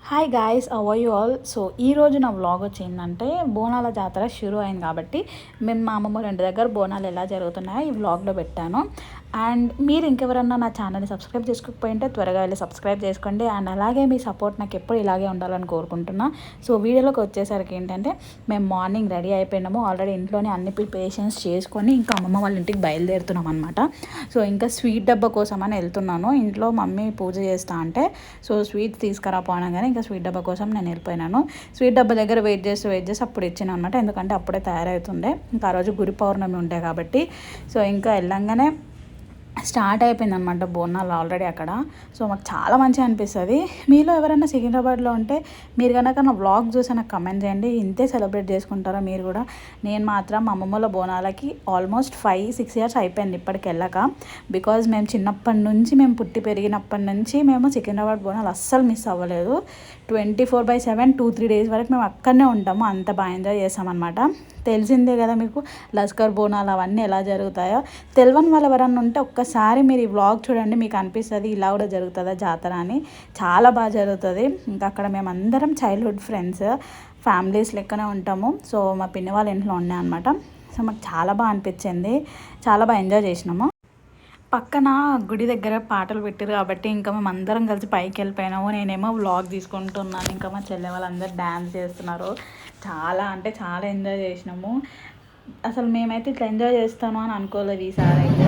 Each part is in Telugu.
Hi guys, how are you all. సో ఈరోజు నా వ్లాగ్ వచ్చిందంటే బోనాల జాతర షురూ అయింది కాబట్టి మేము మా అమ్మమ్మ ఇంటి దగ్గర బోనాలు ఎలా జరుగుతున్నాయో ఈ వ్లాగ్లో పెట్టాను. అండ్ మీరు ఇంకెవరన్నా నా ఛానల్ని సబ్స్క్రైబ్ చేసుకోకపోయింటే త్వరగా వెళ్ళి సబ్స్క్రైబ్ చేసుకోండి. అండ్ అలాగే మీ సపోర్ట్ నాకు ఎప్పుడు ఇలాగే ఉండాలని కోరుకుంటున్నా. సో వీడియోలోకి వచ్చేసరికి ఏంటంటే మేము మార్నింగ్ రెడీ అయిపోయినాము. ఆల్రెడీ ఇంట్లోనే అన్ని ప్రిపరేషన్స్ చేసుకొని ఇంకా అమ్మమ్మ వాళ్ళ ఇంటికి బయలుదేరుతున్నాం అనమాట. సో ఇంకా స్వీట్ డబ్బా కోసం అని వెళ్తున్నాను. ఇంట్లో మమ్మీ పూజ చేస్తా అంటే సో స్వీట్స్ తీసుకురా పోనగానే ఇంకా స్వీట్ డబ్బా కోసం నేను వెళ్ళిపోయినాను. స్వీట్ డబ్బా దగ్గర వెయిట్ చేసి అప్పుడు ఇచ్చాను అనమాట. ఎందుకంటే అప్పుడే తయారవుతుండే, ఇంకా ఆ రోజు గురి పౌర్ణమి ఉండే కాబట్టి. సో ఇంకా వెళ్ళంగానే స్టార్ట్ అయిపోయింది అనమాట బోనాలు ఆల్రెడీ అక్కడ. సో మాకు చాలా మంచిగా అనిపిస్తుంది. మీలో ఎవరైనా సికింద్రాబాద్లో ఉంటే మీరు కనుక నా వ్లాగ్ చూసి నాకు కమెంట్ చేయండి. ఇంతే సెలబ్రేట్ చేసుకుంటారో మీరు కూడా. నేను మాత్రం మా అమ్మమ్మల బోనాలకి ఆల్మోస్ట్ 5-6 ఇయర్స్ అయిపోయింది ఇప్పటికి వెళ్ళక. బికాజ్ మేము చిన్నప్పటి నుంచి, మేము పుట్టి పెరిగినప్పటి నుంచి మేము సికింద్రాబాద్ బోనాలు అస్సలు మిస్ అవ్వలేదు. 24/7 2-3 డేస్ వరకు మేము అక్కడనే ఉంటాము. అంత బాగా ఎంజాయ్ చేస్తామన్నమాట. తెలిసిందే కదా మీకు లస్కర్ బోనాలు అవన్నీ ఎలా జరుగుతాయో. తెలియని వాళ్ళు ఎవరన్నా ఉంటే ఒక్కసారి మీరు ఈ వ్లాగ్ చూడండి, మీకు అనిపిస్తుంది ఇలా కూడా జరుగుతుందా జాతర అని. చాలా బాగా జరుగుతుంది. ఇంకా అక్కడ మేము అందరం చైల్డ్హుడ్ ఫ్రెండ్స్, ఫ్యామిలీస్ లెక్కనే ఉంటాము. సో మా పిన్ని వాళ్ళ ఇంట్లో ఉన్నాయి అనమాట. సో మాకు చాలా బాగా అనిపించింది, చాలా బాగా ఎంజాయ్ చేసినాము. పక్కన గుడి దగ్గర పాటలు పెట్టారు కాబట్టి ఇంకా మేము అందరం కలిసి పైకి వెళ్ళిపోయినాము. నేనేమో వ్లాగ్ తీసుకుంటున్నాను, ఇంకా మా చెల్లె వాళ్ళందరూ డ్యాన్స్ చేస్తున్నారు. చాలా అంటే చాలా ఎంజాయ్ చేసినాము. అసలు మేమైతే ఇట్లా ఎంజాయ్ చేస్తాను అని అనుకోలేదు ఈసారి అయితే.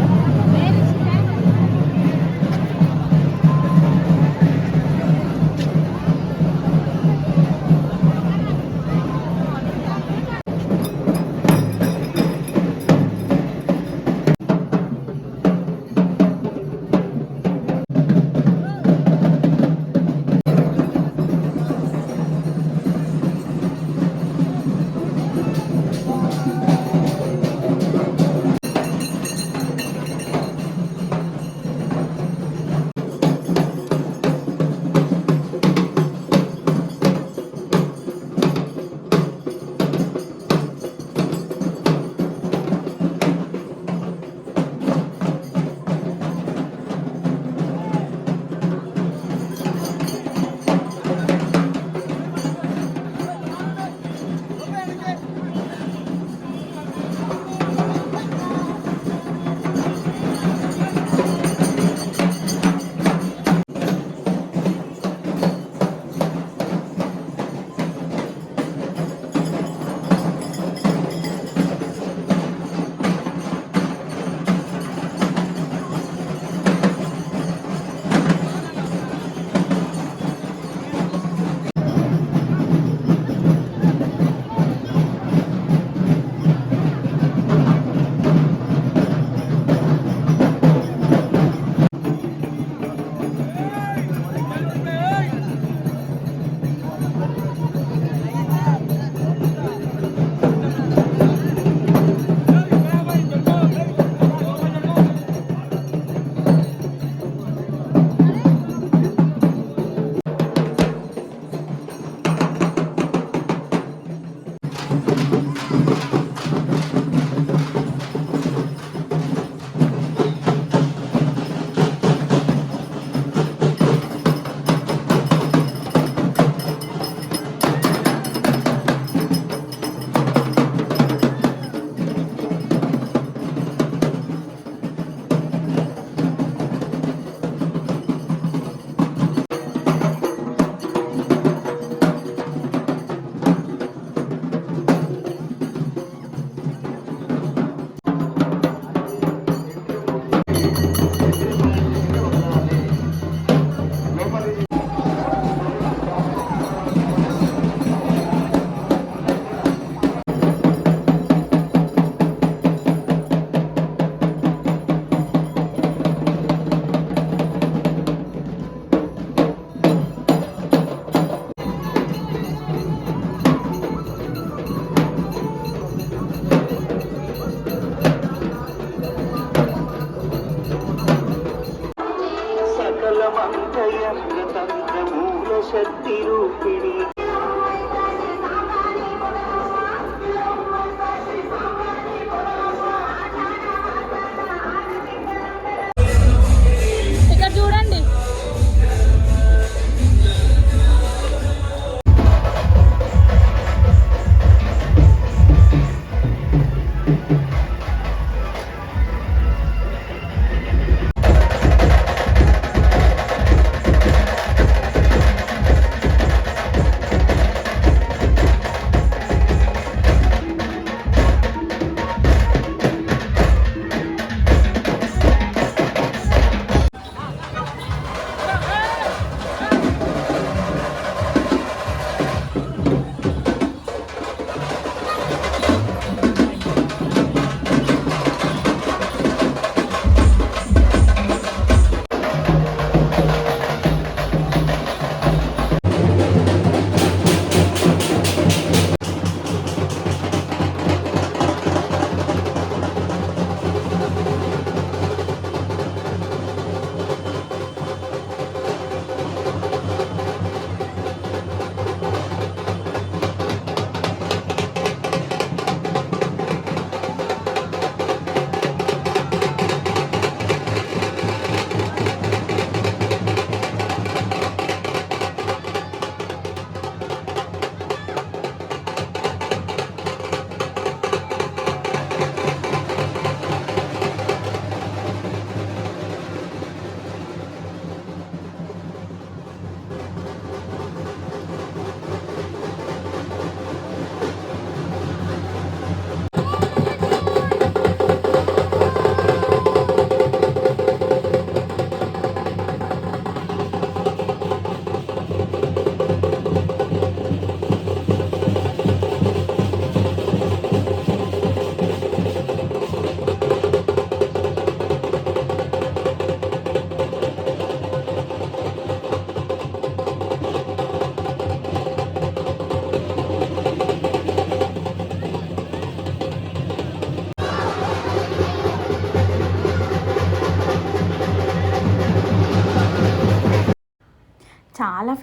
శక్తి రూపిణి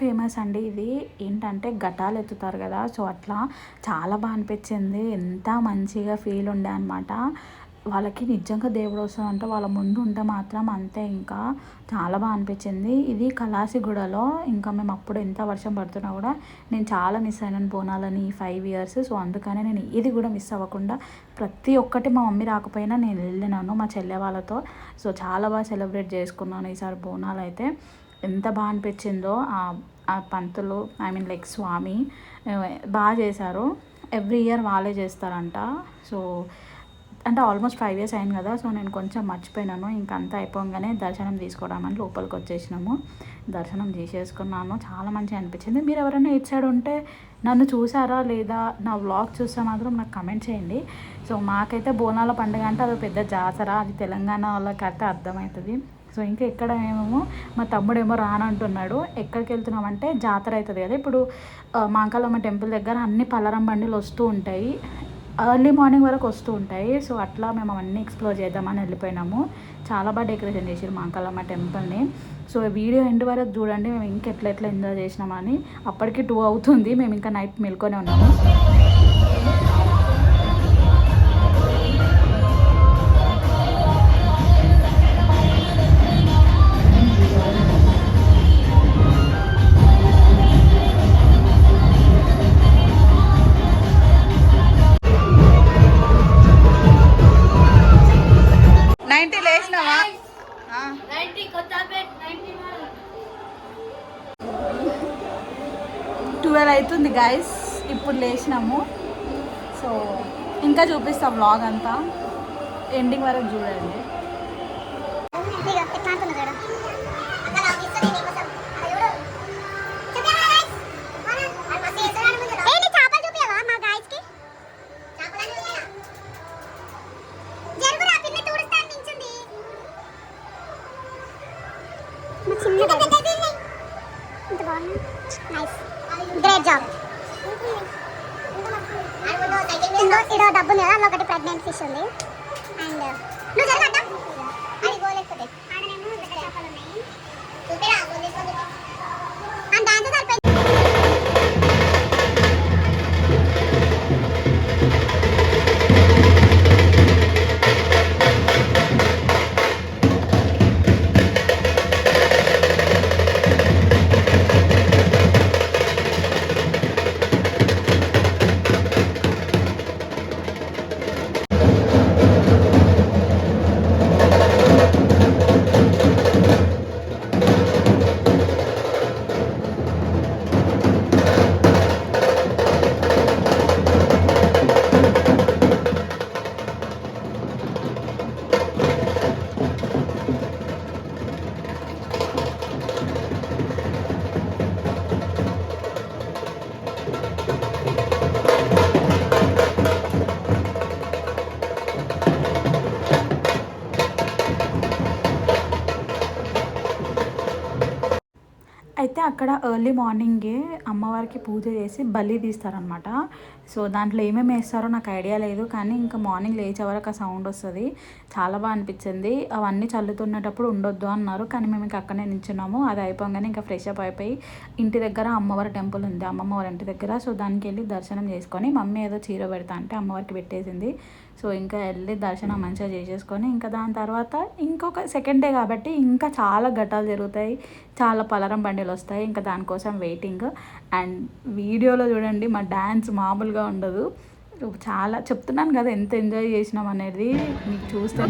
ఫేమస్ అండి ఇది. ఏంటంటే ఘటాలు ఎత్తుతారు కదా, సో అట్లా చాలా బాగా అనిపించింది. ఎంత మంచిగా ఫీల్ ఉండే అనమాట. వాళ్ళకి నిజంగా దేవుడు వస్తాడంటే వాళ్ళ ముందు ఉంటే మాత్రం అంతే, ఇంకా చాలా బాగా అనిపించింది. ఇది కలాసిగూడలో. ఇంకా మేము అప్పుడు ఎంత వర్షం పడుతున్నా కూడా నేను చాలా మిస్ అయినాను బోనాలని 5 ఇయర్స్. సో అందుకనే నేను ఇది కూడా మిస్ అవ్వకుండా ప్రతి ఒక్కటి, మా మమ్మీ రాకపోయినా నేను వెళ్ళినాను మా చెల్లె వాళ్ళతో. సో చాలా బాగా సెలబ్రేట్ చేసుకున్నాను ఈసారి బోనాలు అయితే. ఎంత బాగా అనిపించిందో. ఆ పంతులు, ఐ మీన్ లైక్ స్వామి బాగా చేశారు. ఎవ్రీ ఇయర్ వాళ్ళే చేస్తారంట. సో అంటే ఆల్మోస్ట్ 5 ఇయర్స్ అయింది కదా, సో నేను కొంచెం మర్చిపోయినాను. ఇంకంతా అయిపోగానే దర్శనం తీసుకోవడామని లోపలికి వచ్చేసినాము. దర్శనం చేసేసుకున్నాను. చాలా మంచిగా అనిపించింది. మీరు ఎవరైనా ఇటు సైడ్ ఉంటే నన్ను చూసారా లేదా, నా వ్లాగ్ చూస్తే మాత్రం నాకు కమెంట్ చేయండి. సో మాకైతే బోనాల పండుగ అంటే అది పెద్ద జాతర, అది తెలంగాణ వాళ్ళకైతే అర్థమవుతుంది. సో ఇంకా ఎక్కడ ఏమేమో మా తమ్ముడు ఏమో రానంటున్నాడు. ఎక్కడికి వెళ్తున్నామంటే జాతర అవుతుంది కదా ఇప్పుడు మాంకాలమ్మ టెంపుల్ దగ్గర అన్ని పలరం బండిలు వస్తూ ఉంటాయి, ఎర్లీ మార్నింగ్ వరకు వస్తూ ఉంటాయి. సో అట్లా మేము అవన్నీ ఎక్స్ప్లోర్ చేద్దామని వెళ్ళిపోయినాము. చాలా బాగా డెకరేషన్ చేసారు మాంకాలమ్మ టెంపుల్ని. సో వీడియో ఎండ్ వరకు చూడండి, మేము ఇంకెట్లా ఎంజాయ్ చేసినామని. అప్పటికి 2 అవుతుంది, మేము ఇంకా నైట్ మేల్కొనే ఉన్నాము. లేచినావా? 12 అవుతుంది గైస్, ఇప్పుడు లేచినాము. సో ఇంకా చూపిస్తాం వ్లాగ్ అంతా, ఎండింగ్ వరకు చూడండి. Great job. ఇదో డబ్బు ఉంది కదా, అందులో ఒకటి ప్రెగ్నెంట్ ఫిష్ ఉంది. అండ్ నువ్వు జరగద్దా అది గోలేకపోతే అండ్ దాంతో సరిపోయింది. అయితే అక్కడ ఎర్లీ మార్నింగే అమ్మవారికి పూజ చేసి బలి తీస్తారనమాట. సో దాంట్లో ఏమేమి వేస్తారో నాకు ఐడియా లేదు, కానీ ఇంకా మార్నింగ్ లేచే వరకు ఆ సౌండ్ వస్తుంది. చాలా బాగా అనిపించింది. అవన్నీ చల్లుతున్నప్పుడు ఉండొద్దు అన్నారు, కానీ మేము ఇంకా అక్కడనే నించున్నాము. అది అయిపోగానే ఇంకా ఫ్రెష్ అప్ అయిపోయి ఇంటి దగ్గర అమ్మవారి టెంపుల్ ఉంది, అమ్మమ్మ వారి ఇంటి దగ్గర. సో దానికి వెళ్ళి దర్శనం చేసుకొని, మమ్మీ ఏదో చీర పెడతా అంటే అమ్మవారికి పెట్టేసింది. సో ఇంకా వెళ్ళి దర్శనం మంచిగా చేసేసుకొని, ఇంకా దాని తర్వాత ఇంకొక సెకండ్ డే కాబట్టి ఇంకా చాలా ఘటాలు జరుగుతాయి, చాలా పలరం బండిలు వస్తాయి. ఇంకా దానికోసం వెయిటింగ్. అండ్ వీడియోలో చూడండి మా డ్యాన్స్ మామూలుగా ఉండదు. చాలా చెప్తున్నాను కదా ఎంత ఎంజాయ్ చేసినాం అనేది, మీకు చూస్తే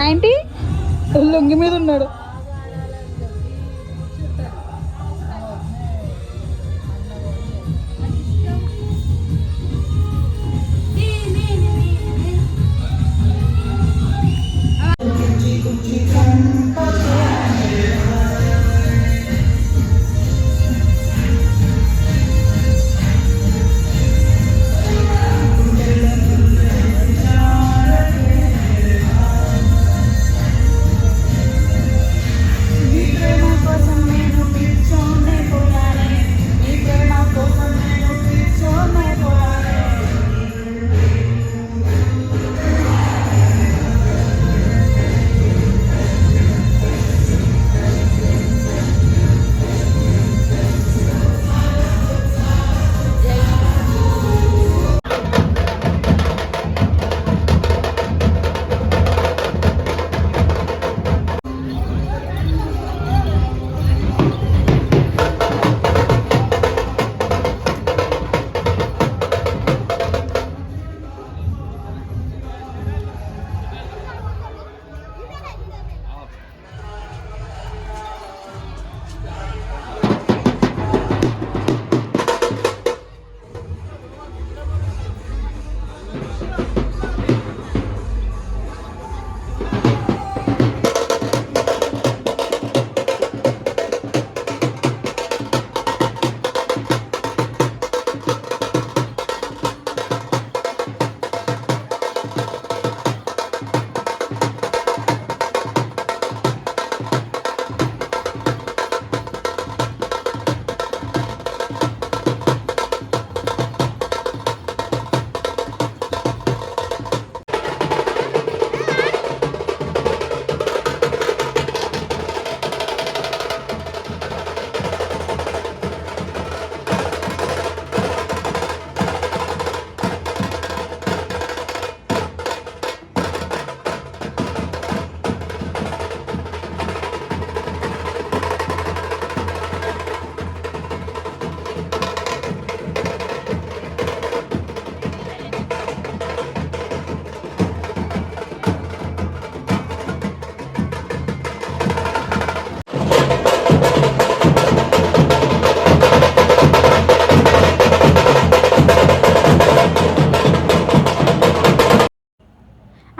ప్యాంటీ లుంగి మీద ఉన్నాడు.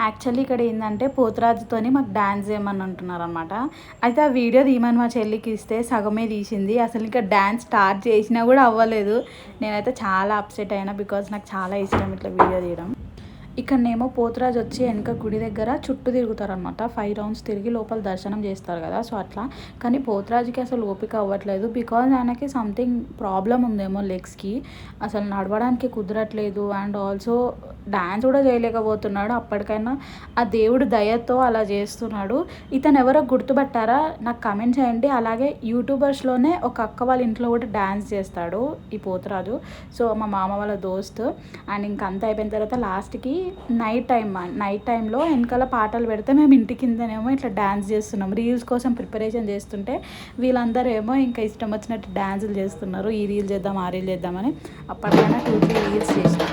యాక్చువల్లీ ఇక్కడ ఏంటంటే పోతురాజుతోని మాకు డ్యాన్స్ చేయమని అంటున్నారు అనమాట. అయితే ఆ వీడియో తీయమని మా చెల్లికి ఇస్తే సగమే తీసింది. అసలు ఇంకా డ్యాన్స్ స్టార్ట్ చేసినా కూడా అవ్వలేదు. నేనైతే చాలా అప్సెట్ అయినా, బికాజ్ నాకు చాలా ఇష్టం ఇట్లా వీడియో తీయడం. ఇక్కడనేమో పోతురాజు వచ్చి వెనక గుడి దగ్గర చుట్టూ తిరుగుతారు అనమాట. 5 రౌండ్స్ తిరిగి లోపల దర్శనం చేస్తారు కదా, సో అట్లా. కానీ పోతురాజుకి అసలు ఓపిక అవ్వట్లేదు, బికాజ్ ఆయనకి సంథింగ్ ప్రాబ్లం ఉందేమో లెగ్స్కి, అసలు నడవడానికి కుదరట్లేదు. అండ్ ఆల్సో డ్యాన్స్ కూడా చేయలేకపోతున్నాడు. అప్పటికైనా ఆ దేవుడు దయతో అలా చేస్తున్నాడు. ఇతను ఎవరో గుర్తుపట్టారా నాకు కమెంట్ చేయండి. అలాగే యూట్యూబర్స్లోనే ఒక అక్క వాళ్ళ ఇంట్లో కూడా డ్యాన్స్ చేస్తాడు ఈ పోతురాజు. సో మా మామ వాళ్ళ దోస్త్. అండ్ ఇంకంతా అయిపోయిన తర్వాత లాస్ట్కి నైట్ టైంలో వెనకాల పాటలు పెడితే మేము ఇంటి కిందనేమో ఇట్లా డ్యాన్స్ చేస్తున్నాం. రీల్స్ కోసం ప్రిపరేషన్ చేస్తుంటే వీళ్ళందరూ ఏమో ఇంకా ఇష్టం వచ్చినట్టు డ్యాన్సులు చేస్తున్నారు. ఈ రీల్ చేద్దాం ఆ రీల్ చేద్దామని అప్పటికైనా 2-3 రీల్స్ చేసినాం.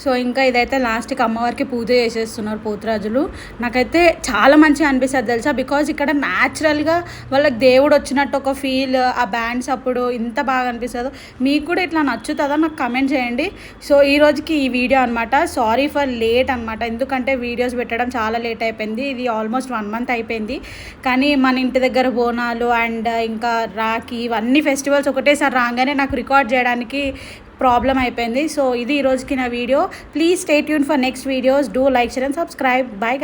సో ఇంకా ఇదైతే లాస్ట్కి అమ్మవారికి పూజ చేసేస్తున్నారు పోతురాజులు. నాకైతే చాలా మంచిగా అనిపిస్తుంది తెలుసా, బికాజ్ ఇక్కడ న్యాచురల్గా వాళ్ళకి దేవుడు వచ్చినట్టు ఒక ఫీల్, ఆ బ్యాండ్స్ అప్పుడు ఇంత బాగా అనిపిస్తుందో. మీకు కూడా ఇట్లా నచ్చుతుందా నాకు కమెంట్ చేయండి. సో ఈ రోజుకి ఈ వీడియో అనమాట. సారీ ఫర్ లేట్ అనమాట, ఎందుకంటే వీడియోస్ పెట్టడం చాలా లేట్ అయిపోయింది. ఇది ఆల్మోస్ట్ 1 month అయిపోయింది. కానీ మన ఇంటి దగ్గర బోనాలు అండ్ ఇంకా రాఖీ ఇవన్నీ ఫెస్టివల్స్ ఒకటేసారి రాగానే నాకు రికార్డ్ చేయడానికి ప్రాబ్లం అయిపోయింది. సో ఇది ఈ రోజుకి నా video. Please stay tune for next videos. Do like, share and subscribe. By.